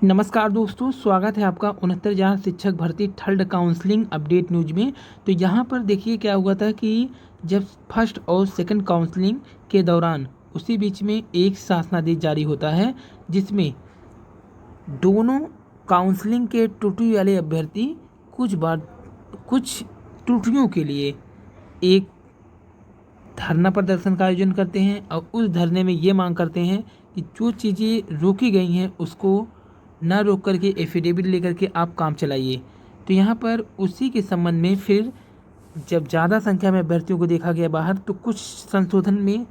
नमस्कार दोस्तों, स्वागत है आपका 69,000 शिक्षक भर्ती थर्ड काउंसलिंग अपडेट न्यूज में। तो यहाँ पर देखिए क्या हुआ था कि जब फर्स्ट और सेकंड काउंसलिंग के दौरान उसी बीच में एक शासनादेश जारी होता है जिसमें दोनों काउंसलिंग के त्रुटि वाले अभ्यर्थी कुछ त्रुटियों के लिए एक धरना प्रदर्शन का आयोजन करते हैं और उस धरने में ये मांग करते हैं कि जो चीज़ें रोकी गई हैं उसको ना रोक करके एफिडेविट लेकर के आप काम चलाइए। तो यहाँ पर उसी के संबंध में फिर जब ज़्यादा संख्या में अभ्यर्थियों को देखा गया बाहर, तो कुछ संशोधन में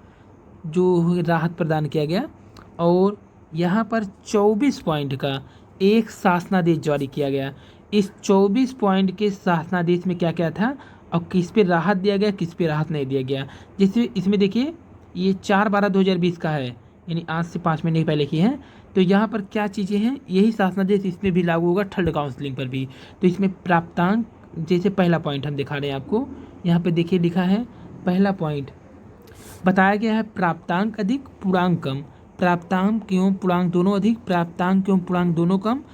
जो राहत प्रदान किया गया और यहाँ पर 24 पॉइंट का एक शासनादेश जारी किया गया। इस 24 पॉइंट के शासनादेश में क्या क्या था और किस पे राहत दिया गया, किस पे राहत नहीं दिया गया। जैसे इसमें देखिए ये 4/12/2020 का है, यानी आज से 5 महीने पहले की है। तो यहाँ पर क्या चीज़ें हैं, यही शासनादेश इसमें भी लागू होगा थर्ड काउंसलिंग पर भी। तो इसमें प्राप्तांक, जैसे पहला पॉइंट हम दिखा रहे हैं आपको, यहाँ पे देखिए लिखा है पहला पॉइंट बताया गया है प्राप्तांक अधिक पूर्णांक कम, प्राप्तांक एवं पूर्णांक दोनों अधिक, प्राप्तांक एवं पूर्णांक दोनों कम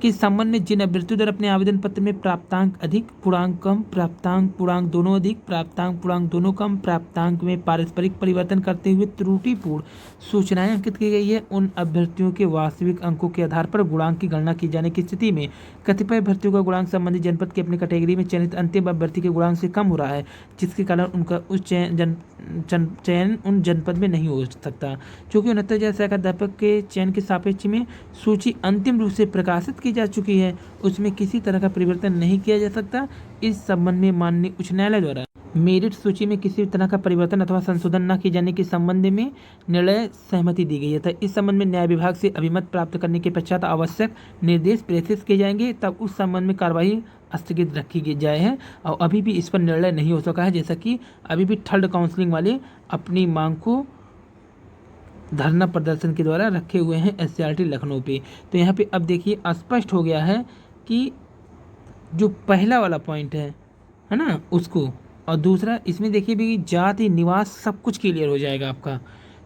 के संबंध में जिन अभ्यर्थियों द्वारा अपने आवेदन पत्र में प्राप्तांक अधिक पूर्णांक कम, प्राप्तांक पूर्णांक दोनों अधिक, प्राप्तांक पूर्णांक दोनों कम, प्राप्तांक में पारस्परिक परिवर्तन करते हुए त्रुटिपूर्ण सूचनाएं अंकित की गई है, उन अभ्यर्थियों के वास्तविक अंकों के आधार पर गुणांक की गणना की जाने की स्थिति में कतिपय अभ्यर्थियों का गुणांक संबंधित जनपद के अपने कैटेगरी में चयनित अंतिम अभ्यर्थी के गुणांक से कम हो रहा है, जिसके कारण उनका उस चयन उन जनपद में नहीं हो सकता। चूँकि 69,000 सहायक अध्यापक के चयन के सापेक्ष में सूची अंतिम रूप से प्रकाशित की जा चुकी है, उसमें किसी तरह का परिवर्तन नहीं किया जा सकता। इस संबंध में माननीय उच्च न्यायालय द्वारा मेरिट सूची में किसी तरह का परिवर्तन अथवा संशोधन न किए जाने के संबंध में निर्णय सहमति दी गई है। तो इस संबंध में न्याय विभाग से अभिमत प्राप्त करने के पश्चात आवश्यक निर्देश प्रेषित किए जाएंगे, तब उस संबंध में कार्रवाई स्थगित रखी जाए है। और अभी भी इस पर निर्णय नहीं हो सका है, जैसा कि अभी भी थर्ड काउंसलिंग वाले अपनी मांग को धरना प्रदर्शन के द्वारा रखे हुए हैं एससीईआरटी लखनऊ पे। तो यहाँ पे अब देखिए स्पष्ट हो गया है कि जो पहला वाला पॉइंट है ना, उसको, और दूसरा इसमें देखिए भी जाति निवास सब कुछ क्लियर हो जाएगा आपका।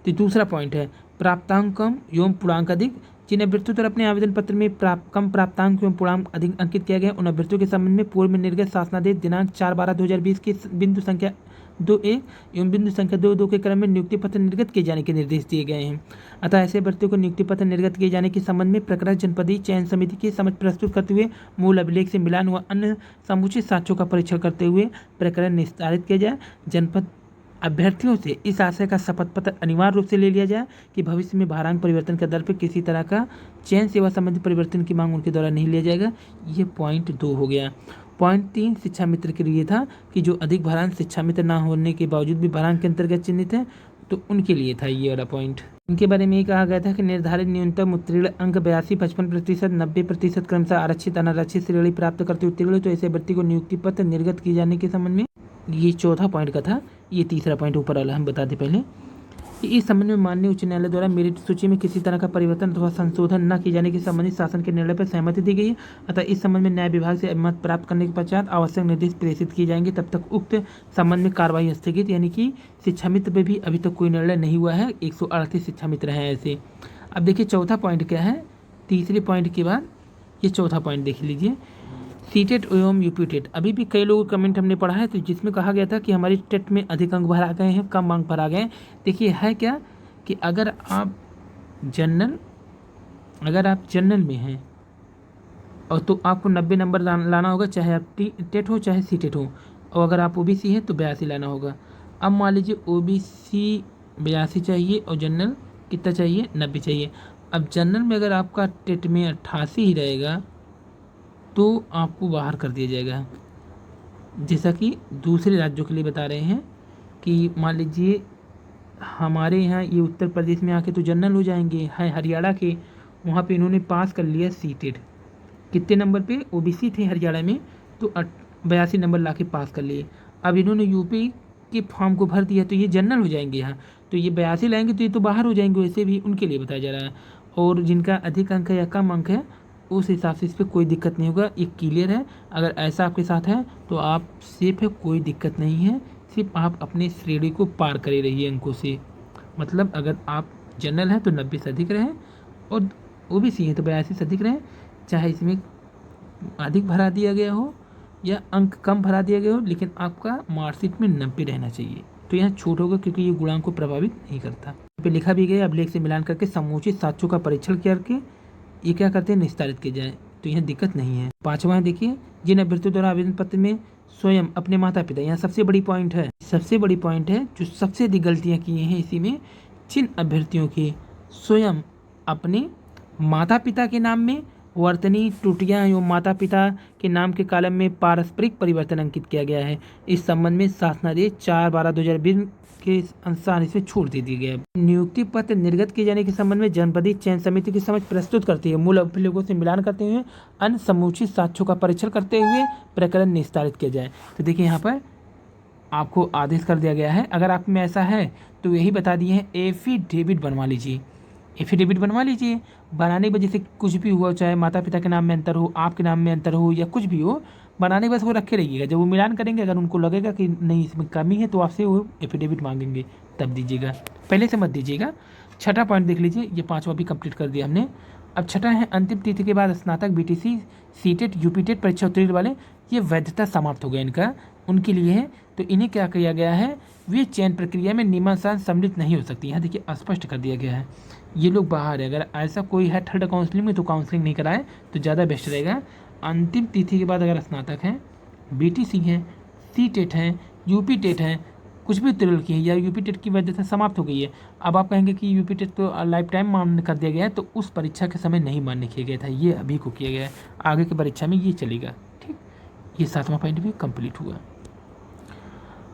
तो दूसरा पॉइंट है प्राप्तांक कम एवं पूर्णांक अधिक, जिन अभ्यर्थियों द्वारा अपने आवेदन पत्र में कम प्राप्तांक एवं पूर्णांक अधिक अंकित किया गया उन अभ्यर्थियों के संबंध में पूर्व में निर्गत शासनादेश दिनांक 4/12/2020 के बिंदु संख्या 2.1 एवं बिंदु संख्या 2.2 के क्रम में नियुक्ति पत्र निर्गत किए जाने के निर्देश दिए गए हैं। अतः ऐसे अभ्यर्थियों को नियुक्ति पत्र निर्गत किए जाने के संबंध में प्रकरण जनपदीय चयन समिति के समक्ष प्रस्तुत करते हुए मूल अभिलेख से मिलान व अन्य समुचित साक्ष्यों का परीक्षण करते हुए प्रकरण निस्तारित किया जाए। जनपद अभ्यर्थियों से इस आशय का शपथ पत्र अनिवार्य रूप से ले लिया जाए कि भविष्य में भारांक परिवर्तन के आधार पर किसी तरह का चयन सेवा संबंधी परिवर्तन की मांग उनके द्वारा नहीं लिया जाएगा। ये पॉइंट 2 हो गया। पॉइंट 3 शिक्षा मित्र के लिए था कि जो अधिक भारांक शिक्षा मित्र ना होने के बावजूद भी भारांक के अंतर्गत चिन्हित है, तो उनके लिए था ये वाला पॉइंट। इनके बारे में ये कहा गया था कि निर्धारित न्यूनतम उत्तीर्ण अंक 82, 55%, 90% क्रमशः आरक्षित अनारक्षित श्रेणी प्राप्त करते उत्तीर्ण, तो ऐसे अभ्यर्थी को नियुक्ति पत्र निर्गत किए जाने के संबंध में ये चौथा पॉइंट का था। ये तीसरा पॉइंट ऊपर वाला हम बताते पहले कि इस संबंध में माननीय उच्च न्यायालय द्वारा मेरिट सूची में किसी तरह का परिवर्तन अथवा संशोधन न किए जाने के संबंधित शासन के निर्णय पर सहमति दी गई है। अतः इस संबंध में न्याय विभाग से अभिमत प्राप्त करने के पश्चात आवश्यक निर्देश प्रेषित किए जाएंगे, तब तक उक्त संबंध में कार्रवाई स्थगित, यानी कि शिक्षा मित्र पर भी अभी तक कोई निर्णय नहीं हुआ है। 138 शिक्षा मित्र हैं ऐसे। अब देखिए चौथा पॉइंट क्या है, तीसरे पॉइंट के बाद ये चौथा पॉइंट देख लीजिए, सीटेट एवं यूपी टेट। अभी भी कई लोगों का कमेंट हमने पढ़ा है, तो जिसमें कहा गया था कि हमारी टेट में अधिक अंक भरा गए हैं, कम अंक भरा गए हैं। देखिए है क्या कि अगर आप जनरल में हैं और तो आपको 90 नंबर लाना होगा, चाहे आप टेट हो चाहे सीटेट हो, और अगर आप ओबीसी हैं तो 82 लाना होगा। अब मान लीजिए ओबीसी 82 चाहिए और जनरल कितना चाहिए, 90 चाहिए। अब जनरल में अगर आपका टेट में 88 ही रहेगा तो आपको बाहर कर दिया जाएगा। जैसा कि दूसरे राज्यों के लिए बता रहे हैं कि मान लीजिए हमारे यहाँ ये उत्तर प्रदेश में आके तो जनरल हो जाएंगे, है हरियाणा के, वहाँ पे इन्होंने पास कर लिया सीटेड, कितने नंबर पे, ओबीसी थे हरियाणा में तो 82 नंबर ला के पास कर लिए। अब इन्होंने यूपी के फॉर्म को भर दिया तो ये जनरल हो जाएंगे यहाँ, तो ये 82 लाएंगे तो ये तो बाहर हो जाएंगे, वैसे भी उनके लिए बताया जा रहा है। और जिनका अधिक अंक है या कम अंक है उस हिसाब से इस पर कोई दिक्कत नहीं होगा, ये क्लियर है। अगर ऐसा आपके साथ है तो आप सेफ है, कोई दिक्कत नहीं है, सिर्फ आप अपने श्रेणी को पार करे रहिए अंकों से। मतलब अगर आप जनरल हैं तो 90 से अधिक रहें और ओबीसी है तो 82 से अधिक रहे, चाहे इसमें अधिक भरा दिया गया हो या अंक कम भरा दिया गया हो, लेकिन आपका मार्कशीट में 90 रहना चाहिए। तो यहाँ छूट होगा क्योंकि ये गुणांक को प्रभावित नहीं करता। यहाँ पे लिखा भी गया अभिलेख से मिलान करके समुचित साक्ष्यों का परीक्षण करके ये क्या करते हैं, निस्तारित किया जाए। तो यहाँ दिक्कत नहीं है। 5वां है देखिए, जिन अभ्यर्थियों द्वारा आवेदन पत्र में स्वयं अपने माता पिता, यहाँ सबसे बड़ी पॉइंट है, सबसे बड़ी पॉइंट है जो सबसे अधिक गलतियाँ की हैं इसी में, जिन अभ्यर्थियों की स्वयं अपने माता पिता के नाम में वर्तनी त्रुटियां एवं माता पिता के नाम के कॉलम में पारस्परिक परिवर्तन अंकित किया गया है, इस संबंध में शासनादेश 4/12/2020 के अनुसार इसमें छूट दे दी गई है। नियुक्ति पत्र निर्गत किए जाने के संबंध में जनपदीय चयन समिति की समझ प्रस्तुत करती है, मूल अभिलेखों से मिलान करते हुए अन्य समुचित साक्ष्यों का परीक्षण करते हुए प्रकरण निस्तारित किया जाए। तो देखिए यहाँ पर आपको आदेश कर दिया गया है, अगर आप में ऐसा है तो यही बता दिए हैं, एफिडेविट बनवा लीजिए। एफिडेविट बनवा लीजिए, बनाने की वजह से कुछ भी हुआ, चाहे माता पिता के नाम में अंतर हो, आपके नाम में अंतर हो या कुछ भी हो, बनाने बस वो रखे रहिएगा। जब वो मिलान करेंगे अगर उनको लगेगा कि नहीं इसमें कमी है तो आपसे वो एफिडेविट मांगेंगे, तब दीजिएगा, पहले से मत दीजिएगा। 6ठा पॉइंट देख लीजिए, ये 5वां भी कंप्लीट कर दिया हमने। अब 6ठा है, अंतिम तिथि के बाद स्नातक बीटीसी सीटेट यूपीटेट परीक्षा उत्तीर्ण वाले, ये वैधता समाप्त हो गया इनका, उनके लिए है। तो इन्हें क्या किया गया है, वे चयन प्रक्रिया में नियमानुसार सम्मिलित नहीं हो सकती। यहाँ देखिए स्पष्ट कर दिया गया है, ये लोग बाहर है। अगर ऐसा कोई है थर्ड काउंसलिंग में तो काउंसलिंग नहीं कराए तो ज़्यादा बेस्ट रहेगा। अंतिम तिथि के बाद अगर स्नातक हैं, बीटीसी हैं, सीटेट हैं, यूपी टेट हैं, कुछ भी उत्तीर्ण की है या यूपी टेट की वजह से समाप्त हो गई है, अब आप कहेंगे कि यूपी टेट तो लाइफ टाइम मान्य कर दिया गया है, तो उस परीक्षा के समय नहीं मान्य किया गया था, ये अभी को किया गया है, आगे की परीक्षा में ये चलेगा। ठीक, ये 7वां पॉइंट भी कंप्लीट हुआ।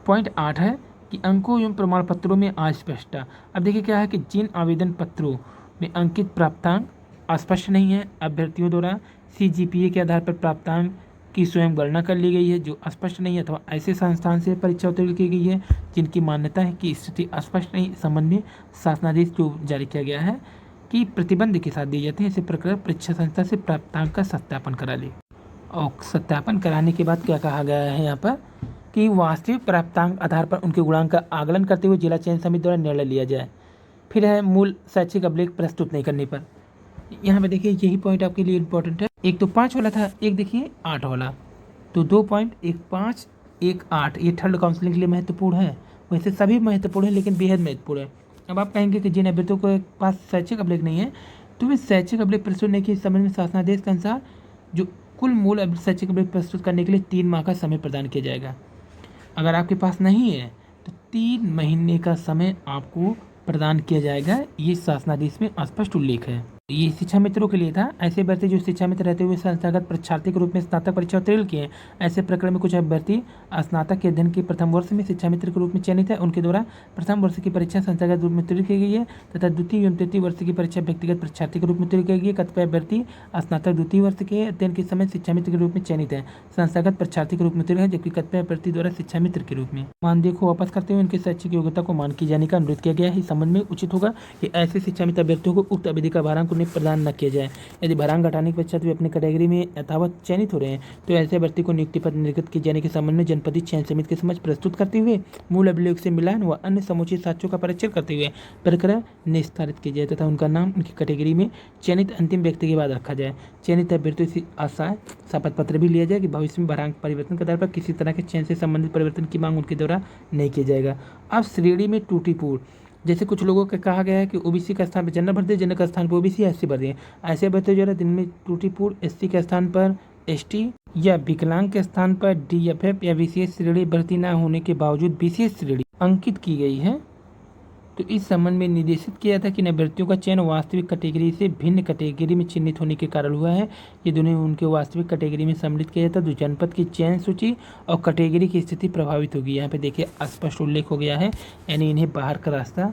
पॉइंट 8 है कि अंकों एवं प्रमाण पत्रों में अस्पष्टता। अब देखिए क्या है कि जिन आवेदन पत्रों में अंकित प्राप्तांक अस्पष्ट नहीं है, अभ्यर्थियों द्वारा CGPA के आधार पर प्राप्तांक की स्वयं गणना कर ली गई है जो स्पष्ट नहीं है, अथवा ऐसे संस्थान से परीक्षा उत्तीर्ण की गई है जिनकी मान्यता है कि स्थिति अस्पष्ट नहीं, संबंध में शासनादेश जो जारी किया गया है कि प्रतिबंध के साथ दिए जाते हैं, ऐसे प्रकार परीक्षा संस्था से प्राप्तांक का सत्यापन करा ले। और सत्यापन कराने के बाद क्या कहा गया है यहाँ पर कि वास्तविक प्राप्तांक आधार पर उनके गुणांक का आकलन करते हुए जिला चयन समिति द्वारा निर्णय लिया जाए। फिर है मूल शैक्षिक अभिलेख प्रस्तुत नहीं करने पर। यहाँ पे देखिए यही पॉइंट आपके लिए इम्पोर्टेंट है। एक तो 5 वाला था, एक देखिए 8 वाला, तो 2 पॉइंट, एक 5 एक 8, ये थर्ड काउंसलिंग के लिए महत्वपूर्ण है। वैसे सभी महत्वपूर्ण है लेकिन बेहद महत्वपूर्ण है। अब आप कहेंगे कि जिन अभ्यर्थियों के पास शैक्षिक अभिलेख नहीं है तो वे शैक्षिक अभिलेख प्रस्तुत नहीं किए, संबंध में शासनादेश के अनुसार जो कुल मूल शैक्षिक अभिलेख प्रस्तुत करने के लिए 3 माह का समय प्रदान किया जाएगा। अगर आपके पास नहीं है तो 3 महीने का समय आपको प्रदान किया जाएगा, ये शासनादेश में स्पष्ट उल्लेख है। ये शिक्षा मित्रों के लिए था। ऐसे अभ्यर्थी जो शिक्षा मित्र रहते हुए संस्थागत परीक्षार्थी के रूप में स्नातक परीक्षा उत्तीर्ण किए, ऐसे प्रकरण में कुछ अभ्यर्थी स्नातक के अध्ययन के प्रथम वर्ष में शिक्षा मित्र के रूप में चयनित है, उनके द्वारा प्रथम वर्ष की परीक्षा संस्थागत रूप में उत्तीर्ण की गई है तथा द्वितीय एवं तृतीय वर्ष की परीक्षा व्यक्तिगत परीक्षार्थी के रूप में उत्तीर्ण की गई है। कतिपय अभ्यर्थी स्नातक द्वितीय वर्ष के अध्ययन के समय शिक्षा मित्र के रूप में चयनित है, संस्थागत परीक्षार्थी के रूप में उत्तीर्ण है, जबकि कतिपय अभ्यर्थी द्वारा शिक्षा मित्र के रूप में मानदेय को वापस करते हुए उनकी शैक्षिक योग्यता को मान किए जाने का अनुरोध किया गया है। इस संबंध में उचित होगा कि ऐसे शिक्षा मित्र अभ्यर्थियों को उक्त अवधि का भारांक उन्हें प्रदान न किया जाए। यदि भारांक घटाने के पश्चात वे अपनी कैटेगरी में यथावत चयनित हो रहे हैं तो ऐसे अभ्यर्थी को नियुक्ति पत्र निर्गत किए जाने के संबंध में जनपदीय चयन समिति के समक्ष प्रस्तुत करते हुए मूल अभिलेख से मिलान व अन्य समुचित साक्ष्यों का परीक्षण करते हुए प्रकरण निस्तारित किया जाए तथा उनका नाम उनकी कैटेगरी में चयनित अंतिम व्यक्ति के बाद रखा जाए। चयनित अभ्यर्थियों से आशा शपथ पत्र भी लिया जाए कि भविष्य में भारांक परिवर्तन के आधार पर किसी तरह के चयन से संबंधित परिवर्तन की मांग उनके द्वारा नहीं किया जाएगा। अब श्रेणी में टूटीपूर्ण, जैसे कुछ लोगों का कहा गया है कि ओबीसी के स्थान पर जनरल भर दिए, जनरल के स्थान पर ओबीसी एससी भर दिए, ऐसे अभ्यर्थी जो है दिन में त्रुटिपूर्ण एससी के स्थान पर एसटी या विकलांग के स्थान पर डीएफएफ या विशेष श्रेणी भर्ती न होने के बावजूद विशेष श्रेणी अंकित की गई है। तो इस संबंध में निर्देशित किया था कि इन अभ्यर्थियों का चयन वास्तविक कैटेगरी से भिन्न कैटेगरी में चिन्हित होने के कारण हुआ है। ये दोनों उनके वास्तविक कैटेगरी में सम्मिलित किया जाता है तो जनपद की चयन सूची और कैटेगरी की स्थिति प्रभावित होगी। यहाँ पे देखिए स्पष्ट उल्लेख हो गया है, यानी इन्हें बाहर का रास्ता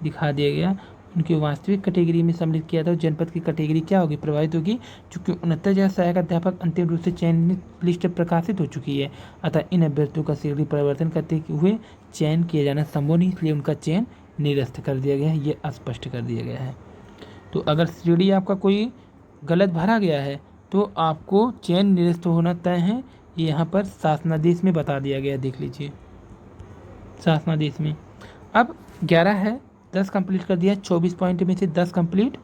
दिखा दिया गया। उनकी वास्तविक कैटेगरी में सम्मिलित किया था, जनपद की कैटेगरी क्या होगी, प्रभावित होगी, चूँकि 69,000 सहायक अध्यापक अंतिम रूप से चयनित लिस्ट प्रकाशित हो चुकी है। अतः इन अभ्यर्थियों का श्रेणी परिवर्तन करते हुए चयन किया जाना संभव नहीं, इसलिए उनका चयन निरस्त कर दिया गया है, ये स्पष्ट कर दिया गया है। तो अगर श्रेणी आपका कोई गलत भरा गया है तो आपको चयन निरस्त होना तय है, ये यहाँ पर शासनादेश में बता दिया गया है, देख लीजिए शासनादेश में। अब 11 है, 10 कंप्लीट कर दिया, 24 पॉइंट में से 10 कंप्लीट,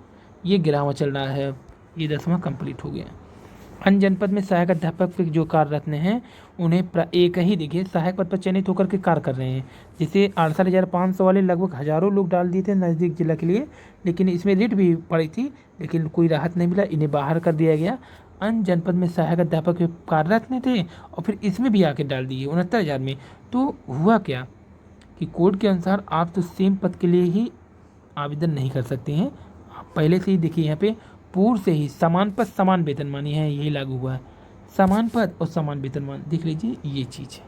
ये 11वां चल रहा है, ये 10वां कंप्लीट हो गया। अन्य जनपद में सहायक अध्यापक जो कार्यरत हैं उन्हें एक ही देखिए सहायक पद पर चयनित होकर के कार्य कर रहे हैं। जैसे 68,500 वाले लगभग हज़ारों लोग डाल दिए थे नज़दीक जिला के लिए, लेकिन इसमें रिट भी पड़ी थी, लेकिन कोई राहत नहीं मिला, इन्हें बाहर कर दिया गया। अन्य जनपद में सहायक अध्यापक कार्यरत नहीं थे और फिर इसमें भी आके डाल दिए 69,000 में। तो हुआ क्या कि कोड के अनुसार आप तो सेम पद के लिए ही आवेदन नहीं कर सकते हैं। आप पहले से ही देखिए यहाँ पे पूर्व से ही समान पद समान वेतनमान है, यही लागू हुआ है। समान पद और समान वेतनमान देख लीजिए ये चीज़ है।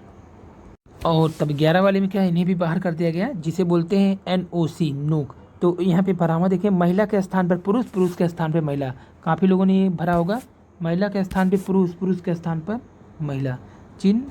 और तब 11 वाले में क्या है, इन्हें भी बाहर कर दिया गया, जिसे बोलते हैं NOC नोक। तो यहाँ पे भरा हुआ देखिए महिला के स्थान पर पुरुष, पुरुष के स्थान पर महिला। काफ़ी लोगों ने ये भरा होगा, महिला के स्थान पर पुरुष, पुरुष के स्थान पर महिला। जिन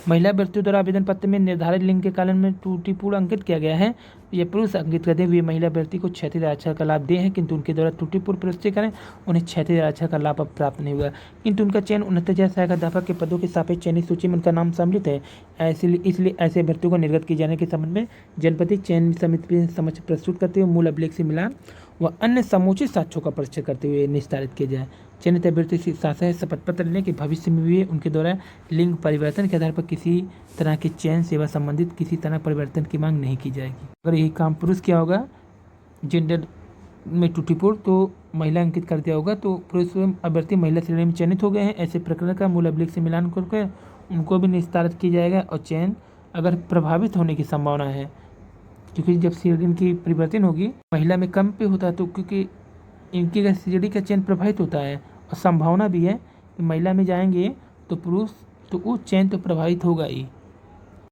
महिला अभ्यर्थियों द्वारा आवेदन पत्र में निर्धारित लिंग के कारण में त्रुटिपूर्ण अंकित किया गया है, यह पुरुष अंकित करते हुए महिला अभ्यर्थी को क्षैतिज आरक्षण का लाभ दे हैं, किंतु उनके द्वारा त्रुटिपूर्ण प्रस्तुतीकरण उन्हें क्षैतिज आरक्षण का लाभ अब प्राप्त नहीं हुआ, किंतु उनका चयन 69,000 सहायक अध्यापक के पदों के सापेक्ष चयनित सूची में उनका नाम सम्मिलित है। इसलिए ऐसे अभ्यर्थियों को निर्गत किए जाने के संबंध में जनपद चयन समिति के समक्ष प्रस्तुत करते हुए मूल अभिलेख से मिलान व अन्य समुचित साक्ष्यों का परिचय करते हुए निस्तारित किया जाए। चयनित अभ्यर्थी से साथ शपथ पत्र लेने के भविष्य में भी उनके द्वारा लिंग परिवर्तन के आधार पर किसी तरह के चयन सेवा संबंधित किसी तरह परिवर्तन की मांग नहीं की जाएगी। अगर यही काम पुरुष किया होगा जेंडर में त्रुटिपूर्ण तो महिला अंकित कर दिया होगा, तो पुरुष अभ्यर्थी महिला श्रेणी में चयनित हो गए हैं, ऐसे प्रकरण का मूल अभिलेख से मिलान करके उनको भी निस्तारित किया जाएगा। और चयन अगर प्रभावित होने की संभावना है, क्योंकि जब श्रेणी की परिवर्तन होगी महिला में कम पे होता है, तो क्योंकि इनकी श्रेणी का चयन प्रभावित होता है और संभावना भी है कि महिला में जाएंगे तो पुरुष, तो वो चयन तो प्रभावित होगा ही।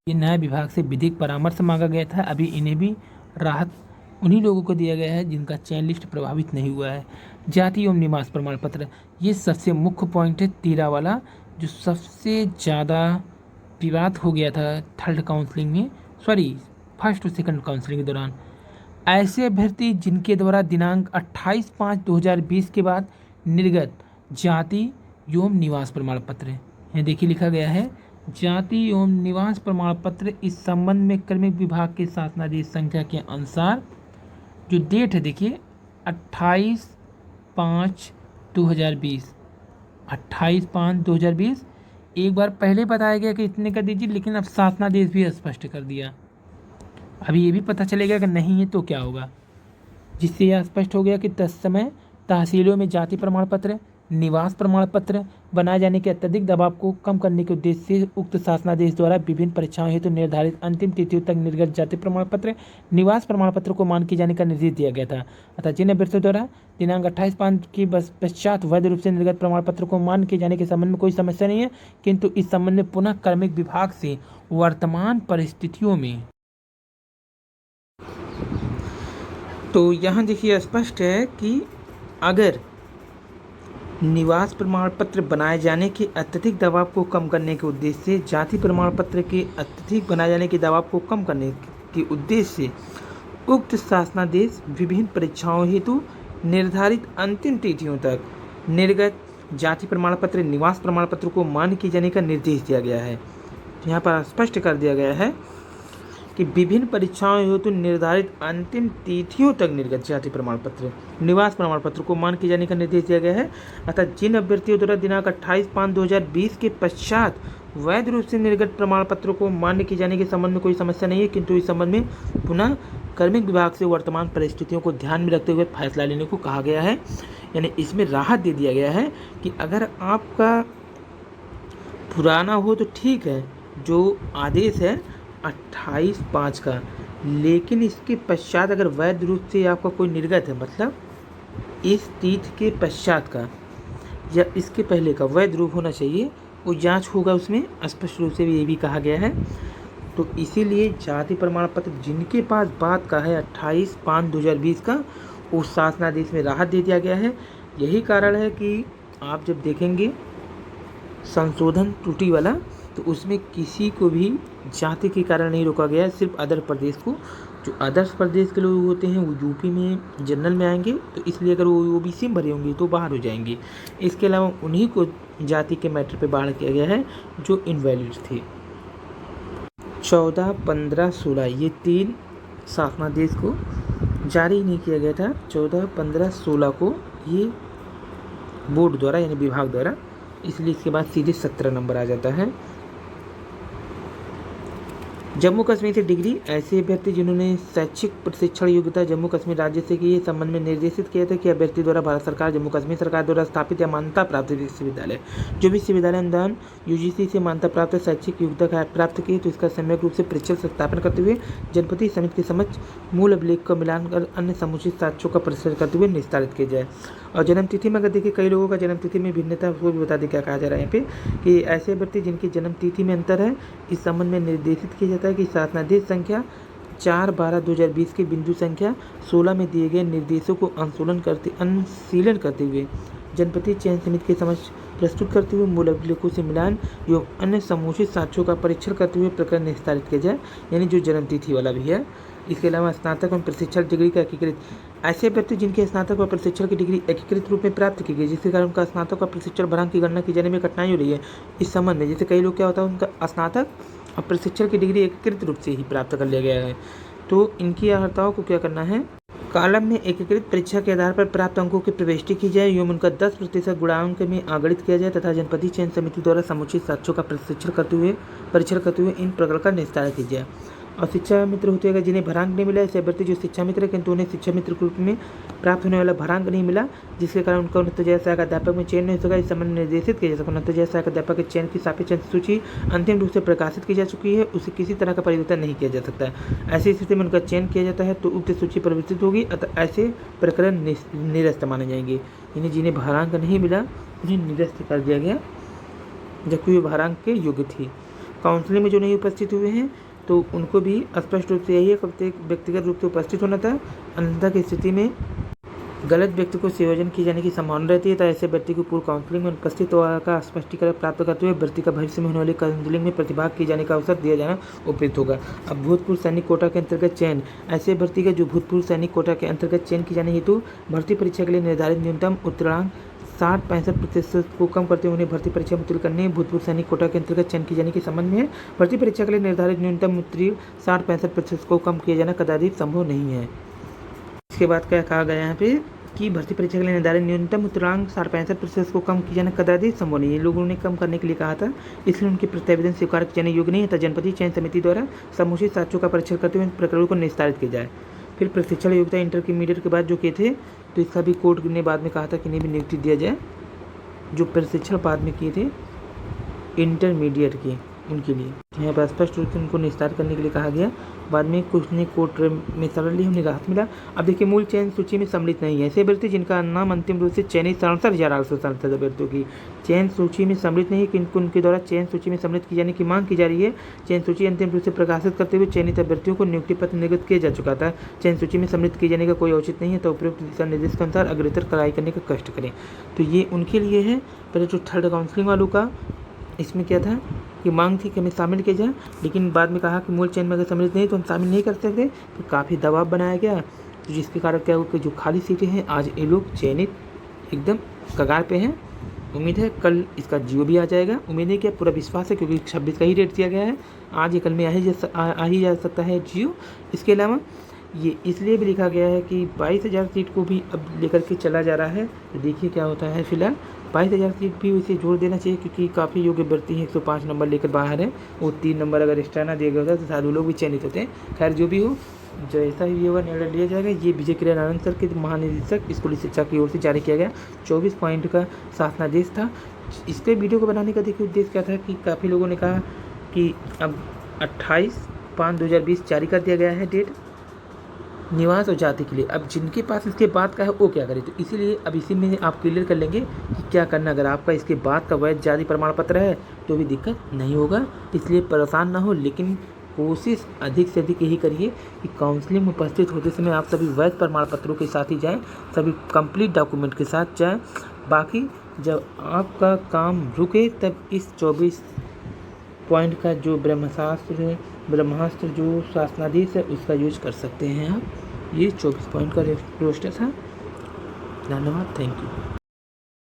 ये न्याय विभाग से विधिक परामर्श मांगा गया था, अभी इन्हें भी राहत उन्हीं लोगों को दिया गया है जिनका चयन लिस्ट प्रभावित नहीं हुआ है। जाति एवं निवास प्रमाण पत्र, ये सबसे मुख्य पॉइंट है 13 वाला, जो सबसे ज़्यादा विवाद हो गया था थर्ड काउंसलिंग में, सॉरी फर्स्ट और सेकंड काउंसलिंग के दौरान। ऐसे अभ्यर्थी जिनके द्वारा दिनांक 28/5/2020 के बाद निर्गत जाति एवं निवास प्रमाण पत्र, यहाँ देखिए लिखा गया है जाति एवं निवास प्रमाण पत्र इस संबंध में कार्मिक विभाग के शासनादेश संख्या के अनुसार जो डेट है देखिए 28/5/2020, 28/5/2020 एक बार पहले बताया गया कि इतने का दीजिए, लेकिन अब शासनादेश भी स्पष्ट कर दिया। अभी ये भी पता चलेगा कि नहीं है तो क्या होगा, जिससे यह स्पष्ट हो गया कि तत्समय तहसीलों में जाति प्रमाण पत्र, निवास प्रमाण पत्र बनाए जाने के अत्यधिक दबाव को कम करने के उद्देश्य से उक्त शासनादेश द्वारा विभिन्न परीक्षाओं हेतु निर्धारित अंतिम तिथियों तक निर्गत जाति प्रमाण पत्र, निवास प्रमाण पत्र को मान किए जाने का निर्देश दिया गया था। अतः जिन अभ्यर्थियों द्वारा दिनांक 28/5 के पश्चात वैध रूप से निर्गत प्रमाण पत्र को मान किए जाने के संबंध में कोई समस्या नहीं है, किंतु इस संबंध में पुनः कार्मिक विभाग से वर्तमान परिस्थितियों में, तो यहाँ देखिए स्पष्ट है कि अगर निवास प्रमाण पत्र बनाए जाने के अत्यधिक दबाव को कम करने के उद्देश्य से जाति प्रमाण पत्र के अत्यधिक बनाए जाने के दबाव को कम करने के उद्देश्य से उक्त शासनादेश विभिन्न परीक्षाओं हेतु निर्धारित अंतिम तिथियों तक निर्गत जाति प्रमाण पत्र, निवास प्रमाण पत्र को मान्य किए जाने का निर्देश दिया गया है। यहाँ पर स्पष्ट कर दिया गया है कि विभिन्न परीक्षाओं हेतु निर्धारित अंतिम तिथियों तक निर्गत जाति प्रमाण पत्र, निवास प्रमाण पत्र को मान किए जाने का निर्देश दिया गया है। अतः जिन अभ्यर्थियों द्वारा दिनांक 28/5/2020 के पश्चात वैध रूप से निर्गत प्रमाण पत्र को मान्य किए जाने के संबंध में कोई समस्या नहीं है, किंतु इस संबंध में पुनः कार्मिक विभाग से वर्तमान परिस्थितियों को ध्यान में रखते हुए फैसला लेने को कहा गया है। यानी इसमें राहत दे दिया गया है कि अगर आपका पुराना हो तो ठीक है, जो आदेश है 28/5 का, लेकिन इसके पश्चात अगर वैध रूप से आपका कोई निर्गत है, मतलब इस तिथि के पश्चात का या इसके पहले का वैध रूप होना चाहिए, वो जांच होगा, उसमें स्पष्ट रूप से भी ये भी कहा गया है। तो इसीलिए जाति प्रमाण पत्र जिनके पास बात का है 28/5/2020 का, उस शासनादेश में राहत दे दिया गया है। यही कारण है कि आप जब देखेंगे संशोधन त्रुटि वाला, तो उसमें किसी को भी जाति के कारण नहीं रोका गया है, सिर्फ अदर प्रदेश को। जो अदर प्रदेश के लोग होते हैं वो यूपी में जनरल में आएंगे, तो इसलिए अगर वो ओबीसी में भरे होंगे तो बाहर हो जाएंगे। इसके अलावा उन्हीं को जाति के मैटर पे बाहर किया गया है जो इनवैलिड थे। 14, 15, 16 ये 3 शासनादेश को जारी नहीं किया गया था 14, 15, 16 को ये बोर्ड द्वारा यानी विभाग द्वारा, इसलिए इसके बाद सीधे 17 नंबर आ जाता है। जम्मू कश्मीर से डिग्री, ऐसे अभ्यर्थी जिन्होंने शैक्षिक प्रशिक्षण योग्यता जम्मू कश्मीर राज्य से की है संबंध में निर्देशित किया था कि अभ्यर्थी द्वारा भारत सरकार, जम्मू कश्मीर सरकार द्वारा स्थापित या मान्यता प्राप्त विश्वविद्यालय, जो भी विश्वविद्यालय अनुदान यूजीसी से मान्यता प्राप्त शैक्षिक योग्यता प्राप्त की तो इसका सम्यक रूप से परीक्षा स्थापन करते हुए जनपति समिति के समक्ष मूल अभिलेख का मिलान कर अन्य समुचित साक्ष्यों का परिशोधन करते हुए निस्तारित किया जाए। और जन्म तिथि में अगर देखिए कई लोगों का जन्म तिथि में भिन्नता, वो भी बता दें क्या कहा जा रहा है यहाँ पे कि ऐसे अभ्यर्थी जिनकी जन्म तिथि में अंतर है इस संबंध में निर्देशित किया जाता है कि शासनादेश संख्या 4/12/2020 की बिंदु संख्या 16 में दिए गए निर्देशों को अनुशीलन करते हुए जनपति चयन समिति के समक्ष प्रस्तुत करते हुए मूल अभिलेखों से मिलान एवं अन्य समुचित साक्ष्यों का परीक्षण करते हुए प्रकरण निस्तारित किया जाए, यानी जो जन्म तिथि वाला भी है। इसके अलावा स्नातक एवं प्रशिक्षण डिग्री का एकीकृत, ऐसे अभ्यर्थी जिनके स्नातक व प्रशिक्षण की डिग्री एकीकृत रूप में प्राप्त की गई जिसके कारण उनका स्नातक व प्रशिक्षण भरांक की गणना की जाने में कठिनाई हो रही है, इस संबंध में जैसे कई लोग क्या होता है उनका स्नातक और प्रशिक्षण की डिग्री एकीकृत रूप से ही प्राप्त कर लिया गया है, तो इनकी अर्हताओं को क्या करना है, कॉलम में एकीकृत परीक्षा के आधार पर प्राप्त अंकों की प्रविष्टि की जाए एवं उनका 10% गुणांक में आगणित किया जाए तथा जनपति चयन समिति द्वारा समुचित साक्ष्यों का परीक्षण करते हुए इन प्रकरण का निस्तारण किया जाए। और शिक्षा मित्र होते हैं जिन्हें भरांक नहीं मिला, ऐसे अभ्यर्थी जो शिक्षा मित्र है किंतु उन्हें शिक्षा मित्र के रूप में प्राप्त होने वाला भरांक नहीं मिला जिसके कारण उनका उन्नत सहायक अध्यापक में चयन नहीं हो सका, इस संबंध में निर्देशित किया जा सका। उन्नत सहायक अध्यापक के चयन की सापेक्ष सूची अंतिम रूप से प्रकाशित की जा चुकी है, उसे किसी तरह का परिवर्तन नहीं किया जा सकता है। ऐसी स्थिति में उनका चयन किया जाता है तो उक्त सूची परिवर्तित होगी, अतः ऐसे प्रकरण निरस्त माने जाएंगे, यानी जिन्हें भरांक नहीं मिला उन्हें निरस्त कर दिया गया जबकि वे भरांक के योग्य थी। काउंसलिंग में जो नहीं उपस्थित हुए हैं तो उनको भी स्पष्ट रूप से यही है प्रत्येक व्यक्तिगत रूप से उपस्थित होना था, अन्यथा की स्थिति में गलत व्यक्ति को संयोजन किए जाने की संभावना रहती है, तो ऐसे व्यक्ति को पूर्व काउंसलिंग में उपस्थित होने का स्पष्टीकरण प्राप्त करते हुए व्यक्ति का भविष्य में होने वाली काउंसलिंग में प्रतिभाग किए जाने का अवसर दिया जाना उपयुक्त होगा। अब भूतपूर्व सैनिक कोटा के अंतर्गत चयन, ऐसे भर्ती का जो भूतपूर्व सैनिक कोटा के अंतर्गत चयन किए जाने हेतु भर्ती परीक्षा के लिए निर्धारित न्यूनतम उत्तीर्णांक 60-65% को कम करते हुए उन्हें भर्ती परीक्षा में उत्तीर्ण करने भूतपूर्व सैनिक कोटा के अंतर्गत चयन किए जाने के संबंध में भर्ती परीक्षा के लिए निर्धारित न्यूनतम उत्तीर्ण 60-65% को कम किया जाना कदाचित संभव नहीं है। इसके बाद क्या कहा गया यहाँ पे कि भर्ती परीक्षा के लिए निर्धारित न्यूनतम उत्तीर्णांक 60-65% को कम किया जाना कदाचित संभव नहीं है। लोगों ने कम करने के लिए कहा था, इसलिए उनके प्रत्यावेदन स्वीकार किए जाने योग्य नहीं है, जनपति चयन समिति द्वारा समुचित साक्ष्यों का परीक्षण करते हुए प्रकरणों को निस्तारित किया जाए। फिर प्रशिक्षण योग्यता इंटरमीडिएट के बाद जो किए थे तो इसका भी कोर्ट ने बाद में कहा था कि इन्हें भी नियुक्ति दिया जाए, जो प्रशिक्षण बाद में किए थे इंटरमीडिएट की उनके लिए यहाँ पर स्पष्ट रूप से उनको निस्तार करने के लिए कहा गया। बाद में कुछ ने कोर्ट में शरण ली, उन्हें राहत मिला। अब देखिए मूल चयन सूची में सम्मिलित नहीं है ऐसे अभ्यर्थी जिनका नाम अंतिम रूप से चयनित 67,867 अभ्यर्थियों की चयन सूची में सम्मिलित नहीं है किंतु उनके द्वारा चयन सूची में सम्मिलित किए जाने की मांग की जा रही है। चयन सूची अंतिम रूप से प्रकाशित करते हुए चयनित अभ्यर्थियों को नियुक्ति पत्र निर्गत किया जा चुका था। चयन सूची में सम्मिलित किए जाने का कोई औचित्य नहीं है, तो उपयुक्त दिशा निर्देश के अनुसार अग्रतर कराई करने का कष्ट करें। तो ये उनके लिए है। पहले जो थर्ड काउंसलिंग वालों का इसमें क्या था कि मांग थी कि हमें शामिल किया जाए, लेकिन बाद में कहा कि मूल चयन में अगर सम्मिलित नहीं तो हम शामिल नहीं कर सकते, तो काफ़ी दबाव बनाया गया, तो जिसके कारण क्या हुआ कि जो खाली सीटें हैं आज ये लोग चयनित एकदम कगार पे हैं। उम्मीद है कल इसका जियो भी आ जाएगा, उम्मीद है कि पूरा विश्वास है क्योंकि 26 का ही डेट दिया गया है, आज या कल में आ ही जा सकता है जियो। इसके अलावा ये इसलिए भी लिखा गया है कि 22,000 सीट को भी अब लेकर के चला जा रहा है, तो देखिए क्या होता है। फिलहाल 22,000 सीट भी उसे जोड़ देना चाहिए क्योंकि काफ़ी योग्य अभ्यर्थी हैं, 105 नंबर लेकर बाहर है, वो 3 नंबर अगर एक्स्ट्रा ना दिया गया होता तो शायद वो लोग भी चयनित होते हैं। खैर जो भी हो, जैसा ही होगा निर्णय लिया जाएगा। ये विजय किरण आनंद सर के महानिदेशक स्कूली शिक्षा की ओर से जारी किया गया 24 पॉइंट का शासनादेश था। इसके वीडियो को बनाने का देखिए उद्देश्य क्या था कि काफ़ी लोगों ने कहा कि अब 28/5/2020 जारी कर दिया गया है डेट निवास और जाति के लिए। अब जिनके पास इसके बाद का है वो क्या करे, तो इसीलिए अब इसी में आप क्लियर कर लेंगे कि क्या करना। अगर आपका इसके बाद का वैध जाति प्रमाण पत्र है तो भी दिक्कत नहीं होगा, इसलिए परेशान ना हो, लेकिन कोशिश अधिक से अधिक यही करिए कि काउंसलिंग में उपस्थित होते समय आप सभी वैध प्रमाण पत्रों के साथ ही जाएं, सभी कंप्लीट डॉक्यूमेंट के साथ जाएं। बाकी जब आपका काम रुके तब इस 24 पॉइंट का जो ब्रह्मास्त्र जो शासनादेश है उसका यूज कर सकते हैं आप। ये 24 पॉइंट का रोस्टर था। धन्यवाद, थैंक यू।